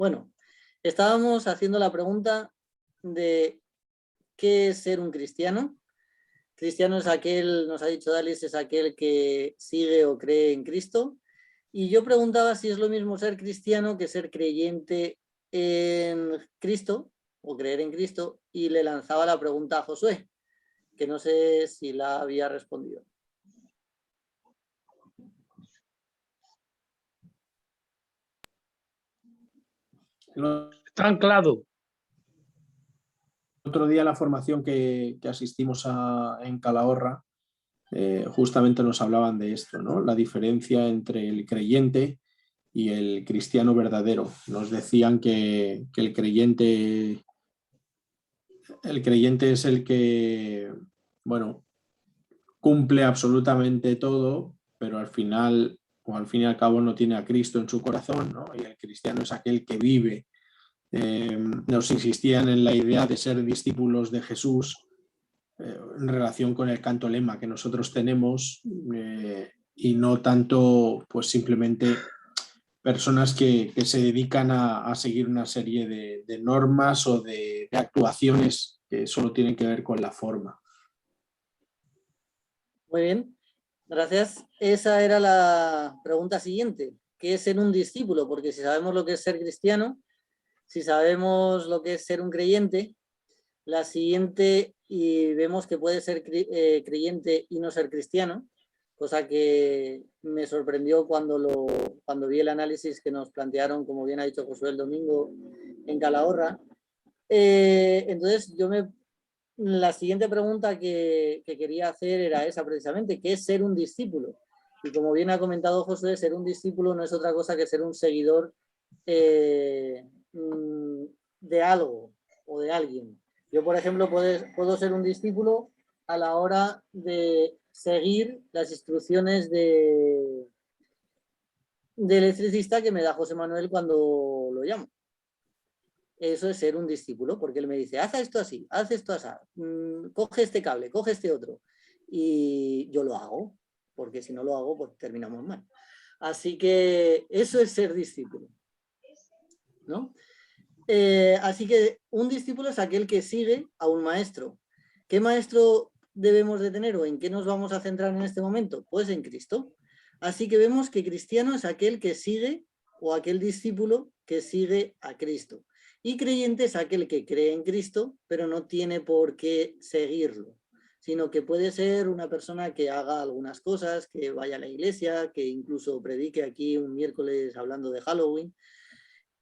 Bueno, estábamos haciendo la pregunta de ¿qué es ser un cristiano? Cristiano es aquel, nos ha dicho Dalis, es aquel que sigue o cree en Cristo. Y yo preguntaba si es lo mismo ser cristiano que ser creyente en Cristo o creer en Cristo, y le lanzaba la pregunta a Josué, que no sé si la había respondido. Está anclado. Otro día la formación que asistimos en Calahorra, justamente nos hablaban de esto, ¿no? La diferencia entre el creyente y el cristiano verdadero. Nos decían que el creyente es el que, bueno, cumple absolutamente todo, pero al final, o al fin y al cabo, no tiene a Cristo en su corazón, ¿no? Y el cristiano es aquel que vive. Nos insistían en la idea de ser discípulos de Jesús en relación con el canto lema que nosotros tenemos, y no tanto pues simplemente personas que se dedican a seguir una serie de normas o de actuaciones que solo tienen que ver con la forma. Muy bien, gracias. Esa era la pregunta siguiente. ¿Qué es ser un discípulo? Porque si sabemos lo que es ser cristiano, si sabemos lo que es ser un creyente, la siguiente, y vemos que puede ser creyente y no ser cristiano, cosa que me sorprendió cuando vi el análisis que nos plantearon, como bien ha dicho Josué el domingo, en Calahorra. Entonces, la siguiente pregunta que quería hacer era esa precisamente, ¿qué es ser un discípulo? Y como bien ha comentado Josué, ser un discípulo no es otra cosa que ser un seguidor de algo o de alguien. Yo, por ejemplo, puedo ser un discípulo a la hora de seguir las instrucciones de electricista que me da José Manuel cuando lo llamo. Eso es ser un discípulo, porque él me dice, haz esto así, haz esto así, coge este cable, coge este otro. Y yo lo hago, porque si no lo hago, pues terminamos mal. Así que eso es ser discípulo, ¿no? Así que un discípulo es aquel que sigue a un maestro. ¿Qué maestro debemos de tener o en qué nos vamos a centrar en este momento? Pues en Cristo. Así que vemos que cristiano es aquel que sigue o aquel discípulo que sigue a Cristo. Y creyente es aquel que cree en Cristo, pero no tiene por qué seguirlo, sino que puede ser una persona que haga algunas cosas, que vaya a la iglesia, que incluso predique aquí un miércoles hablando de Halloween,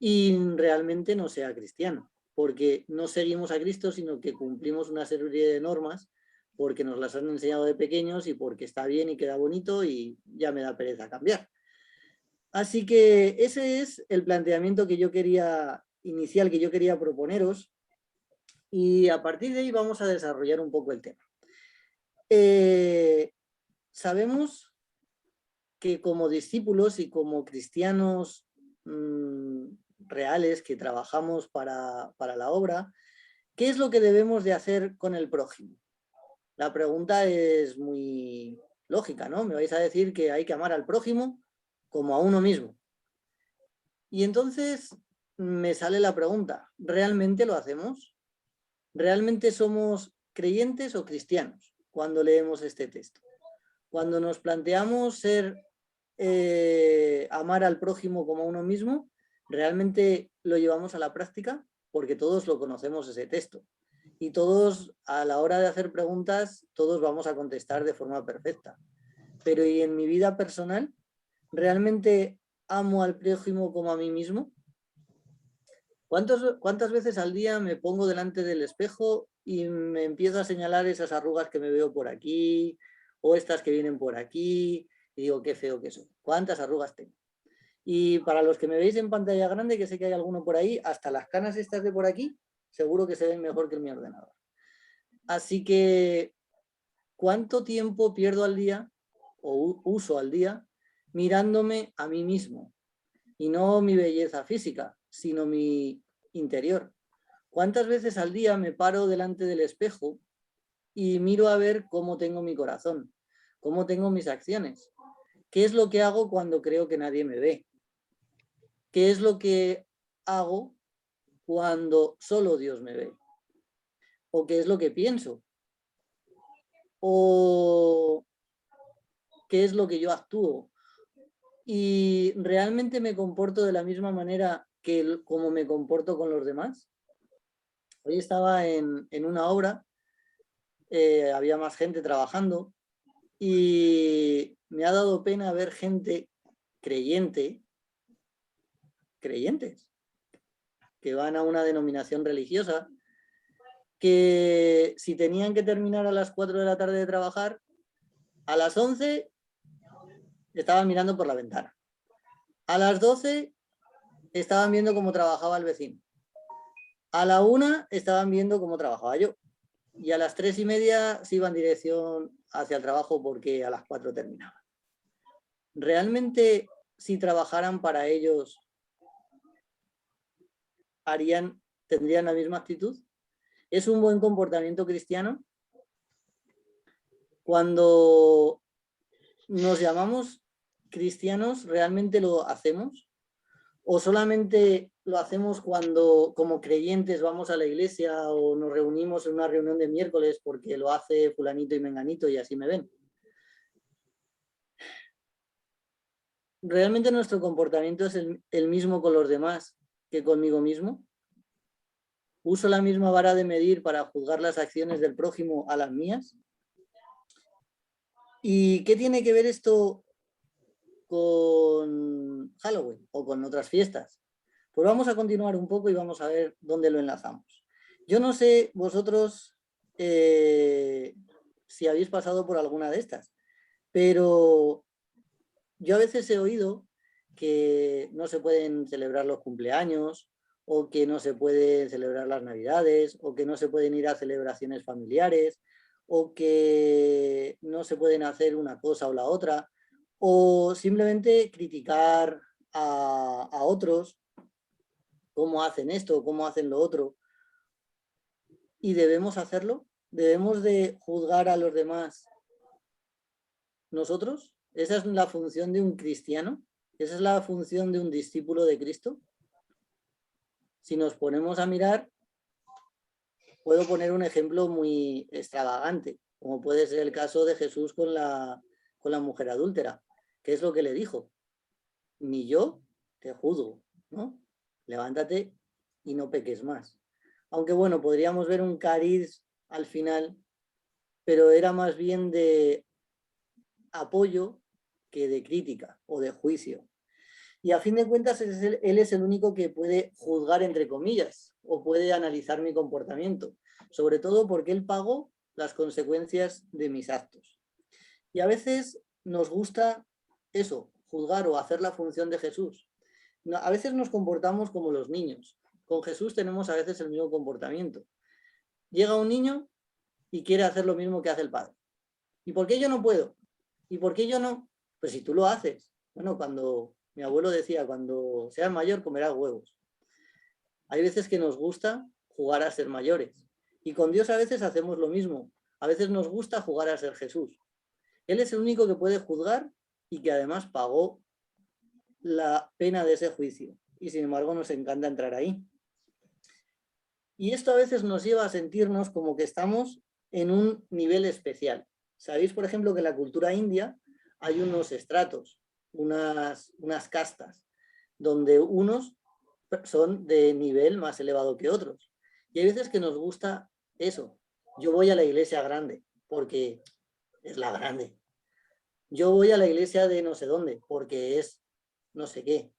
y realmente no sea cristiano, porque no seguimos a Cristo, sino que cumplimos una serie de normas porque nos las han enseñado de pequeños y porque está bien y queda bonito y ya me da pereza cambiar. Así que ese es el planteamiento que yo quería inicial, que yo quería proponeros, y a partir de ahí vamos a desarrollar un poco el tema. Sabemos que como discípulos y como cristianos reales que trabajamos para la obra, ¿qué es lo que debemos de hacer con el prójimo? La pregunta es muy lógica, ¿no? Me vais a decir que hay que amar al prójimo como a uno mismo. Y entonces me sale la pregunta, ¿realmente lo hacemos? ¿Realmente somos creyentes o cristianos cuando leemos este texto? Cuando nos planteamos amar al prójimo como a uno mismo, ¿realmente lo llevamos a la práctica? Porque todos lo conocemos ese texto. Y todos, a la hora de hacer preguntas, todos vamos a contestar de forma perfecta. Pero ¿y en mi vida personal? ¿Realmente amo al prójimo como a mí mismo? ¿Cuántas veces al día me pongo delante del espejo y me empiezo a señalar esas arrugas que me veo por aquí o estas que vienen por aquí y digo, qué feo que soy? ¿Cuántas arrugas tengo? Y para los que me veis en pantalla grande, que sé que hay alguno por ahí, hasta las canas estas de por aquí, seguro que se ven mejor que en mi ordenador. Así que, ¿cuánto tiempo pierdo al día o uso al día mirándome a mí mismo? Y no mi belleza física, sino mi interior. ¿Cuántas veces al día me paro delante del espejo y miro a ver cómo tengo mi corazón, cómo tengo mis acciones? ¿Qué es lo que hago cuando creo que nadie me ve? ¿Qué es lo que hago cuando solo Dios me ve? ¿O qué es lo que pienso? ¿O qué es lo que yo actúo? ¿Y realmente me comporto de la misma manera que como me comporto con los demás? Hoy estaba en una obra, había más gente trabajando y me ha dado pena ver gente creyentes, que van a una denominación religiosa, que si tenían que terminar a las 4 de la tarde de trabajar, a las 11 estaban mirando por la ventana. A las 12 estaban viendo cómo trabajaba el vecino. A la 1 estaban viendo cómo trabajaba yo. Y a las 3:30 se iban en dirección hacia el trabajo porque a las 4 terminaban. ¿Realmente si trabajaran para ellos tendrían la misma actitud? ¿Es un buen comportamiento cristiano? Cuando nos llamamos cristianos, ¿realmente lo hacemos? ¿O solamente lo hacemos cuando como creyentes vamos a la iglesia o nos reunimos en una reunión de miércoles porque lo hace fulanito y menganito y así me ven? ¿Realmente nuestro comportamiento es el mismo con los demás que conmigo mismo? ¿Uso la misma vara de medir para juzgar las acciones del prójimo a las mías? ¿Y qué tiene que ver esto con Halloween o con otras fiestas? Pues vamos a continuar un poco y vamos a ver dónde lo enlazamos. Yo no sé vosotros si habéis pasado por alguna de estas, pero yo a veces he oído que no se pueden celebrar los cumpleaños o que no se pueden celebrar las Navidades o que no se pueden ir a celebraciones familiares o que no se pueden hacer una cosa o la otra o simplemente criticar a otros cómo hacen esto, cómo hacen lo otro. ¿Y debemos hacerlo? ¿Debemos de juzgar a los demás nosotros? ¿Esa es la función de un cristiano? ¿Esa es la función de un discípulo de Cristo? Si nos ponemos a mirar, puedo poner un ejemplo muy extravagante, como puede ser el caso de Jesús con la mujer adúltera. ¿Qué es lo que le dijo? Ni yo te juzgo, ¿no? Levántate y no peques más. Aunque bueno, podríamos ver un cariz al final, pero era más bien de apoyo que de crítica o de juicio. Y a fin de cuentas, él es el único que puede juzgar, entre comillas, o puede analizar mi comportamiento, sobre todo porque él pagó las consecuencias de mis actos. Y a veces nos gusta eso, juzgar o hacer la función de Jesús. A veces nos comportamos como los niños. Con Jesús tenemos a veces el mismo comportamiento. Llega un niño y quiere hacer lo mismo que hace el padre. ¿Y por qué yo no puedo? ¿Y por qué yo no? Pues si tú lo haces. Bueno, cuando mi abuelo decía, cuando seas mayor comerás huevos. Hay veces que nos gusta jugar a ser mayores. Y con Dios a veces hacemos lo mismo. A veces nos gusta jugar a ser Jesús. Él es el único que puede juzgar y que además pagó la pena de ese juicio. Y sin embargo nos encanta entrar ahí. Y esto a veces nos lleva a sentirnos como que estamos en un nivel especial. Sabéis, por ejemplo, que en la cultura india hay unos estratos, unas castas, donde unos son de nivel más elevado que otros. Y hay veces que nos gusta eso. Yo voy a la iglesia grande porque es la grande. Yo voy a la iglesia de no sé dónde porque es no sé qué.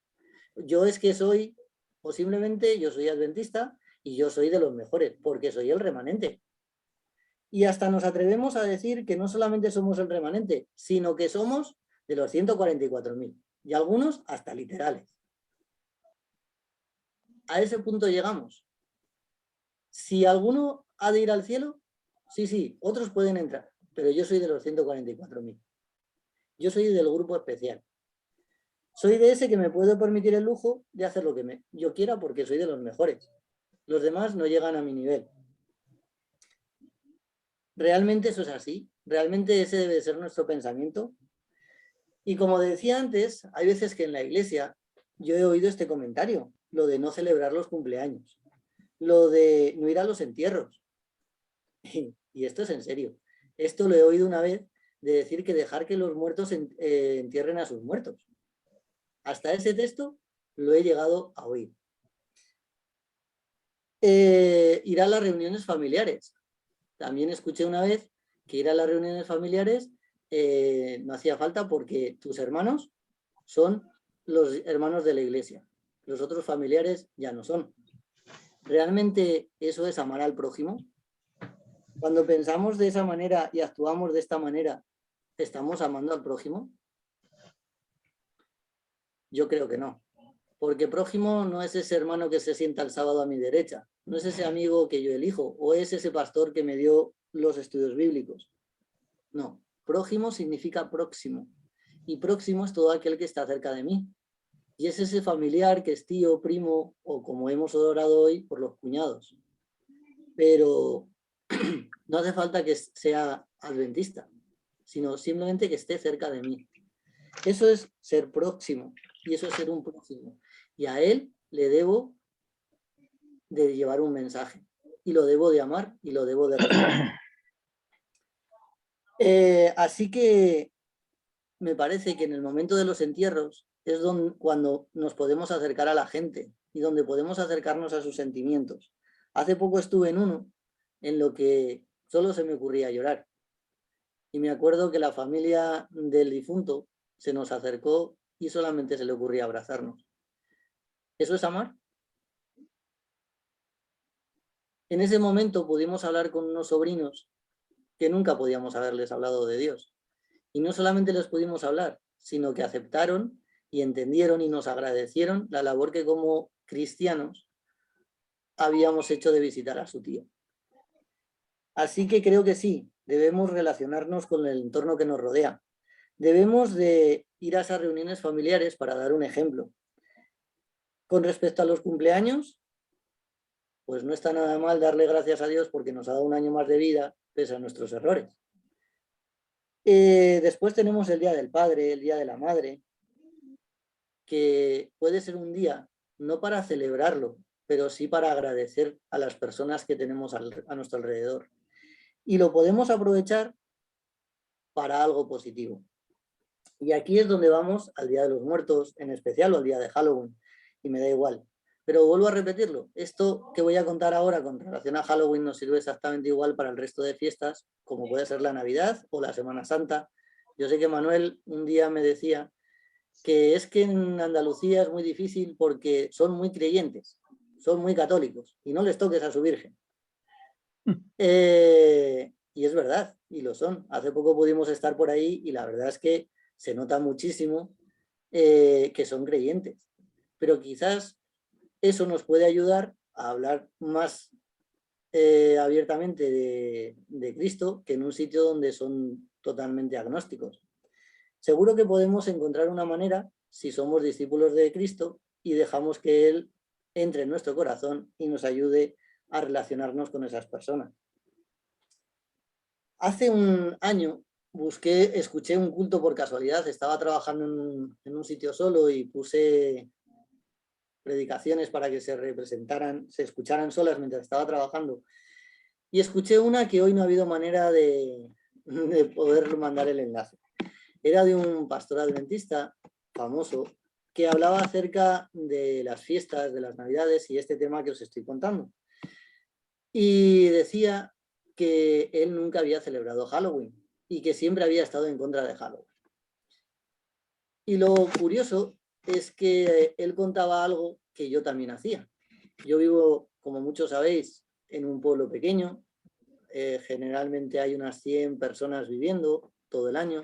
Yo es que soy, o simplemente yo soy adventista y yo soy de los mejores porque soy el remanente. Y hasta nos atrevemos a decir que no solamente somos el remanente, sino que somos de los 144.000 y algunos hasta literales. A ese punto llegamos. Si alguno ha de ir al cielo, sí, otros pueden entrar, pero yo soy de los 144.000. Yo soy del grupo especial. Soy de ese que me puedo permitir el lujo de hacer lo que yo quiera porque soy de los mejores. Los demás no llegan a mi nivel. ¿Realmente eso es así? ¿Realmente ese debe ser nuestro pensamiento? Y como decía antes, hay veces que en la iglesia yo he oído este comentario. lo de no celebrar los cumpleaños, lo de no ir a los entierros. Y esto es en serio. Esto lo he oído una vez de decir que dejar que los muertos entierren a sus muertos. Hasta ese texto lo he llegado a oír. Ir a las reuniones familiares. También escuché una vez que ir a las reuniones familiares no hacía falta porque tus hermanos son los hermanos de la iglesia. Los otros familiares ya no son. ¿Realmente eso es amar al prójimo? Cuando pensamos de esa manera y actuamos de esta manera, ¿estamos amando al prójimo? Yo creo que no. Porque prójimo no es ese hermano que se sienta el sábado a mi derecha, no es ese amigo que yo elijo, o es ese pastor que me dio los estudios bíblicos. No, prójimo significa próximo. Y próximo es todo aquel que está cerca de mí. Y es ese familiar que es tío, primo, o como hemos orado hoy, por los cuñados. Pero no hace falta que sea adventista, sino simplemente que esté cerca de mí. Eso es ser próximo, y eso es ser un próximo. Y a él le debo de llevar un mensaje, y lo debo de amar, y lo debo de respetar. Así que me parece que en el momento de los entierros es cuando nos podemos acercar a la gente y donde podemos acercarnos a sus sentimientos. Hace poco estuve en uno en lo que solo se me ocurría llorar. Y me acuerdo que la familia del difunto se nos acercó y solamente se le ocurría abrazarnos. ¿Eso es amar? En ese momento pudimos hablar con unos sobrinos que nunca podíamos haberles hablado de Dios. Y no solamente les pudimos hablar, sino que aceptaron y entendieron y nos agradecieron la labor que como cristianos habíamos hecho de visitar a su tío. Así que creo que sí, debemos relacionarnos con el entorno que nos rodea. Debemos de ir a esas reuniones familiares para dar un ejemplo. Con respecto a los cumpleaños, pues no está nada mal darle gracias a Dios porque nos ha dado un año más de vida pese a nuestros errores. Después tenemos el Día del Padre, el Día de la Madre, que puede ser un día no para celebrarlo, pero sí para agradecer a las personas que tenemos a nuestro alrededor. Y lo podemos aprovechar para algo positivo. Y aquí es donde vamos al Día de los Muertos, en especial, o al Día de Halloween, y me da igual. Pero vuelvo a repetirlo, esto que voy a contar ahora con relación a Halloween nos sirve exactamente igual para el resto de fiestas, como puede ser la Navidad o la Semana Santa. Yo sé que Manuel un día me decía que es que en Andalucía es muy difícil porque son muy creyentes, son muy católicos, y no les toques a su Virgen. Y es verdad, y lo son. Hace poco pudimos estar por ahí y la verdad es que se nota muchísimo que son creyentes. Pero quizás eso nos puede ayudar a hablar más abiertamente de Cristo que en un sitio donde son totalmente agnósticos. Seguro que podemos encontrar una manera, si somos discípulos de Cristo y dejamos que Él entre en nuestro corazón y nos ayude a relacionarnos con esas personas. Hace un año escuché un culto por casualidad, estaba trabajando en un sitio solo y puse predicaciones para que se escucharan solas mientras estaba trabajando. Y escuché una que hoy no ha habido manera de poder mandar el enlace. Era de un pastor adventista famoso que hablaba acerca de las fiestas, de las Navidades y este tema que os estoy contando. Y decía que él nunca había celebrado Halloween y que siempre había estado en contra de Halloween. Y lo curioso es que él contaba algo que yo también hacía. Yo vivo, como muchos sabéis, en un pueblo pequeño. Generalmente hay unas 100 personas viviendo todo el año.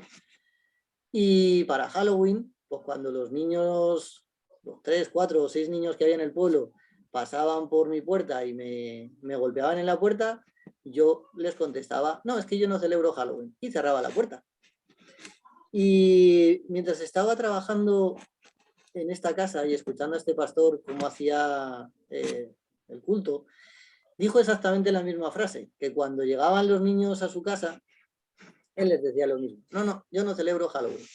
Y para Halloween, pues cuando los niños, los 3, 4 o 6 niños que había en el pueblo pasaban por mi puerta y me golpeaban en la puerta, yo les contestaba, no, es que yo no celebro Halloween, y cerraba la puerta. Y mientras estaba trabajando en esta casa y escuchando a este pastor cómo hacía el culto, dijo exactamente la misma frase, que cuando llegaban los niños a su casa, él les decía lo mismo, no, yo no celebro Halloween.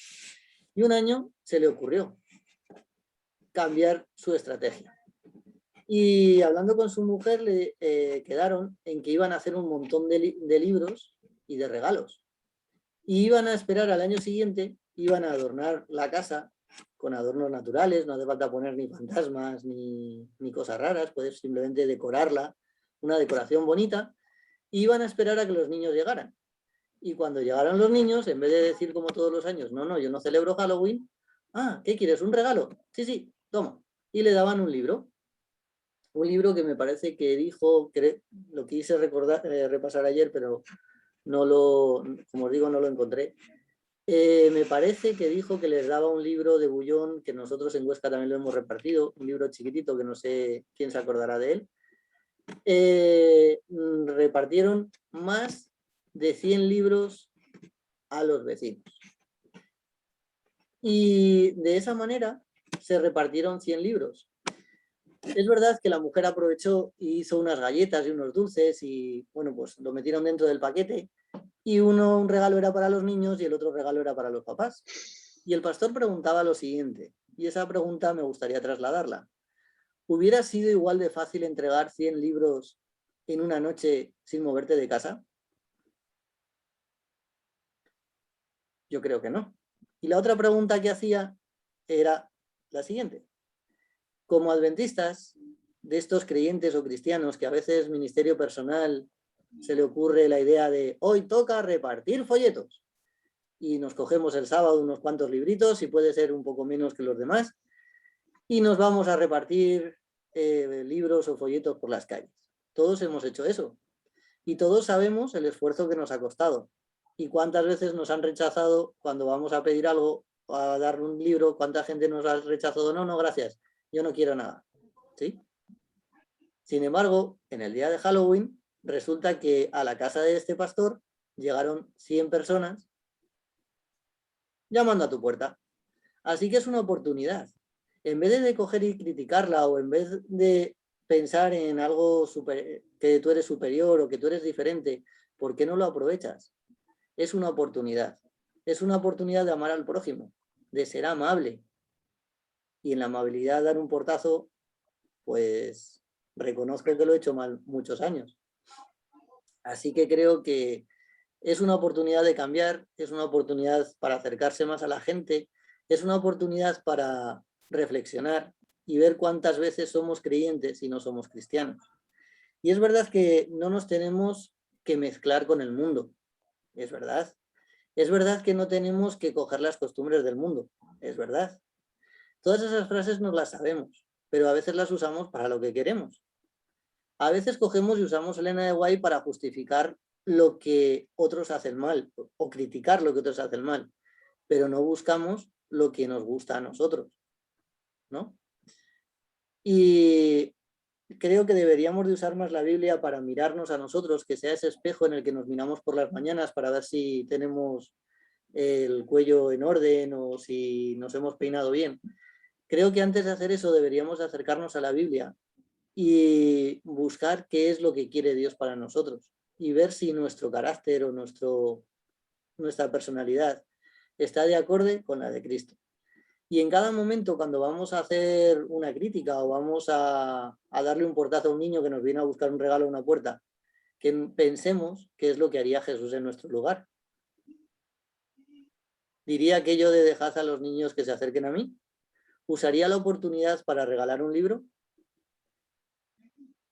Y un año se le ocurrió cambiar su estrategia. Y hablando con su mujer, quedaron en que iban a hacer un montón de libros y de regalos. Y iban a esperar al año siguiente, iban a adornar la casa con adornos naturales, no hace falta poner ni fantasmas ni cosas raras, puedes simplemente decorarla, una decoración bonita, y iban a esperar a que los niños llegaran. Y cuando llegaron los niños, en vez de decir como todos los años, no, yo no celebro Halloween, ¿qué quieres? ¿Un regalo? Sí, toma. Y le daban un libro que me parece que dijo, lo quise repasar ayer, pero como os digo, no lo encontré. Me parece que dijo que les daba un libro de Bullón, que nosotros en Huesca también lo hemos repartido, un libro chiquitito que no sé quién se acordará de él. Repartieron más de 100 libros a los vecinos. Y de esa manera se repartieron 100 libros. Es verdad que la mujer aprovechó y hizo unas galletas y unos dulces y, bueno, pues lo metieron dentro del paquete y un regalo era para los niños y el otro regalo era para los papás. Y el pastor preguntaba lo siguiente, y esa pregunta me gustaría trasladarla. ¿Hubiera sido igual de fácil entregar 100 libros en una noche sin moverte de casa? Yo creo que no. Y la otra pregunta que hacía era la siguiente. Como adventistas, de estos creyentes o cristianos que a veces ministerio personal se le ocurre la idea de hoy toca repartir folletos y nos cogemos el sábado unos cuantos libritos y puede ser un poco menos que los demás y nos vamos a repartir libros o folletos por las calles. Todos hemos hecho eso y todos sabemos el esfuerzo que nos ha costado y cuántas veces nos han rechazado cuando vamos a pedir algo o a dar un libro, cuánta gente nos ha rechazado, no, gracias, yo no quiero nada, ¿sí? Sin embargo, en el día de Halloween, resulta que a la casa de este pastor llegaron 100 personas llamando a tu puerta. Así que es una oportunidad. En vez de coger y criticarla o en vez de pensar en algo que tú eres superior o que tú eres diferente, ¿por qué no lo aprovechas? Es una oportunidad. Es una oportunidad de amar al prójimo, de ser amable. Y en la amabilidad dar un portazo, pues reconozco que lo he hecho mal muchos años. Así que creo que es una oportunidad de cambiar, es una oportunidad para acercarse más a la gente, es una oportunidad para reflexionar y ver cuántas veces somos creyentes y no somos cristianos. Y es verdad que no nos tenemos que mezclar con el mundo, es verdad. Es verdad que no tenemos que coger las costumbres del mundo, es verdad. Todas esas frases nos las sabemos, pero a veces las usamos para lo que queremos. A veces cogemos y usamos Elena de White para justificar lo que otros hacen mal o criticar lo que otros hacen mal, pero no buscamos lo que nos gusta a nosotros, ¿no? Y creo que deberíamos de usar más la Biblia para mirarnos a nosotros, que sea ese espejo en el que nos miramos por las mañanas para ver si tenemos el cuello en orden o si nos hemos peinado bien. Creo que antes de hacer eso deberíamos acercarnos a la Biblia y buscar qué es lo que quiere Dios para nosotros y ver si nuestro carácter o nuestra personalidad está de acorde con la de Cristo. Y en cada momento, cuando vamos a hacer una crítica o vamos a darle un portazo a un niño que nos viene a buscar un regalo a una puerta, que pensemos qué es lo que haría Jesús en nuestro lugar. ¿Diría aquello de dejad a los niños que se acerquen a mí? ¿Usaría la oportunidad para regalar un libro?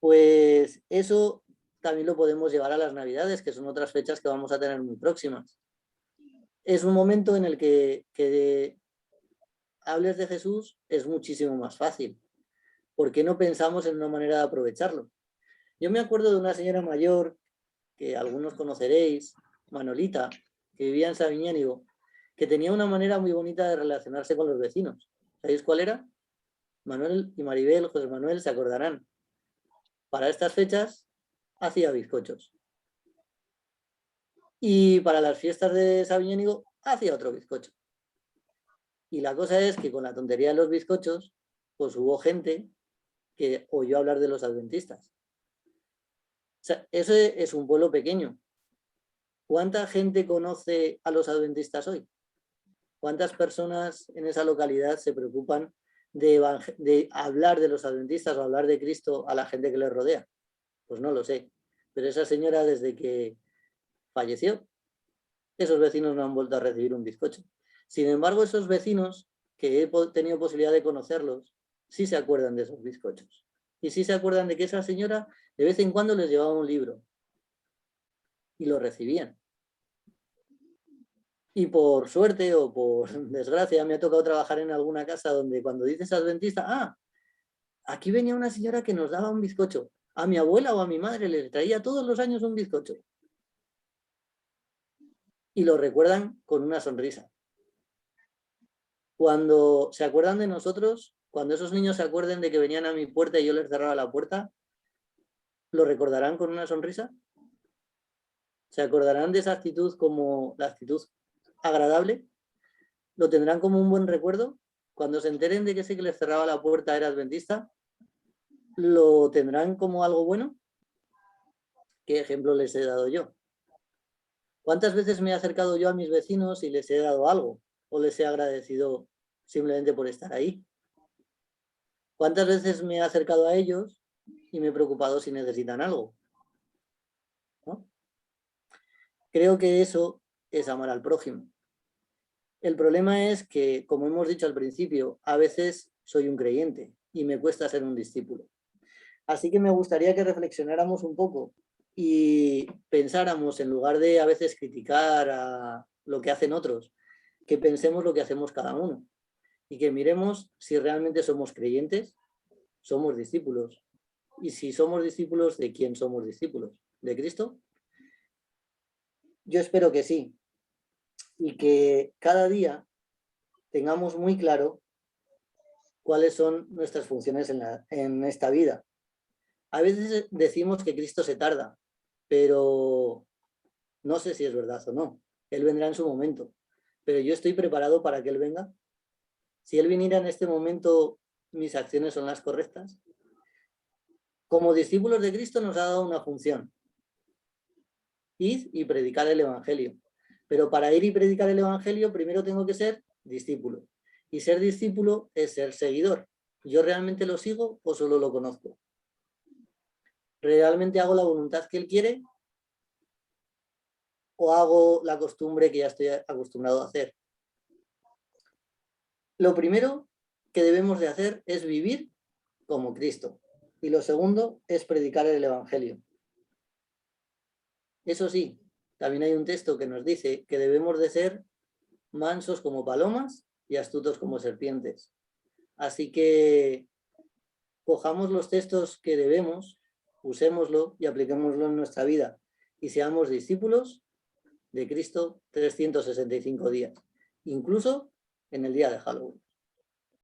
Pues eso también lo podemos llevar a las Navidades, que son otras fechas que vamos a tener muy próximas. Es un momento en el que hables de Jesús es muchísimo más fácil. ¿Por qué no pensamos en una manera de aprovecharlo? Yo me acuerdo de una señora mayor, que algunos conoceréis, Manolita, que vivía en Sabiñánigo, que tenía una manera muy bonita de relacionarse con los vecinos. ¿Sabéis cuál era? Manuel y Maribel, José Manuel, se acordarán. Para estas fechas hacía bizcochos. Y para las fiestas de Sabiñánigo hacía otro bizcocho. Y la cosa es que con la tontería de los bizcochos, pues hubo gente que oyó hablar de los adventistas. O sea, ese es un pueblo pequeño. ¿Cuánta gente conoce a los adventistas hoy? ¿Cuántas personas en esa localidad se preocupan de hablar de los adventistas o hablar de Cristo a la gente que les rodea? Pues no lo sé. Pero esa señora, desde que falleció, esos vecinos no han vuelto a recibir un bizcocho. Sin embargo, esos vecinos que he tenido posibilidad de conocerlos, sí se acuerdan de esos bizcochos. Y sí se acuerdan de que esa señora de vez en cuando les llevaba un libro. Y lo recibían. Y por suerte o por desgracia me ha tocado trabajar en alguna casa donde cuando dices adventista, aquí venía una señora que nos daba un bizcocho. A mi abuela o a mi madre le traía todos los años un bizcocho. Y lo recuerdan con una sonrisa. Cuando se acuerdan de nosotros, cuando esos niños se acuerden de que venían a mi puerta y yo les cerraba la puerta, ¿lo recordarán con una sonrisa? ¿Se acordarán de esa actitud como la actitud agradable? ¿Lo tendrán como un buen recuerdo? Cuando se enteren de que ese que les cerraba la puerta era adventista, ¿lo tendrán como algo bueno? ¿Qué ejemplo les he dado yo? ¿Cuántas veces me he acercado yo a mis vecinos y les he dado algo? ¿O les he agradecido simplemente por estar ahí? ¿Cuántas veces me he acercado a ellos y me he preocupado si necesitan algo? ¿No? Creo que eso es amar al prójimo. El problema es que, como hemos dicho al principio, a veces soy un creyente y me cuesta ser un discípulo. Así que me gustaría que reflexionáramos un poco y pensáramos, en lugar de a veces criticar a lo que hacen otros, que pensemos lo que hacemos cada uno y que miremos si realmente somos creyentes, somos discípulos. Y si somos discípulos, ¿de quién somos discípulos? ¿De Cristo? Yo espero que sí. Y que cada día tengamos muy claro cuáles son nuestras funciones en esta vida. A veces decimos que Cristo se tarda, pero no sé si es verdad o no. Él vendrá en su momento. Pero yo estoy preparado para que Él venga. Si Él viniera en este momento, ¿mis acciones son las correctas? Como discípulos de Cristo nos ha dado una función. Ir y predicar el Evangelio. Pero para ir y predicar el Evangelio, primero tengo que ser discípulo. Y ser discípulo es ser seguidor. ¿Yo realmente lo sigo o solo lo conozco? ¿Realmente hago la voluntad que Él quiere? ¿O hago la costumbre que ya estoy acostumbrado a hacer? Lo primero que debemos de hacer es vivir como Cristo. Y lo segundo es predicar el Evangelio. Eso sí, también hay un texto que nos dice que debemos de ser mansos como palomas y astutos como serpientes. Así que cojamos los textos que debemos, usémoslo y apliquémoslo en nuestra vida y seamos discípulos de Cristo 365 días, incluso en el día de Halloween.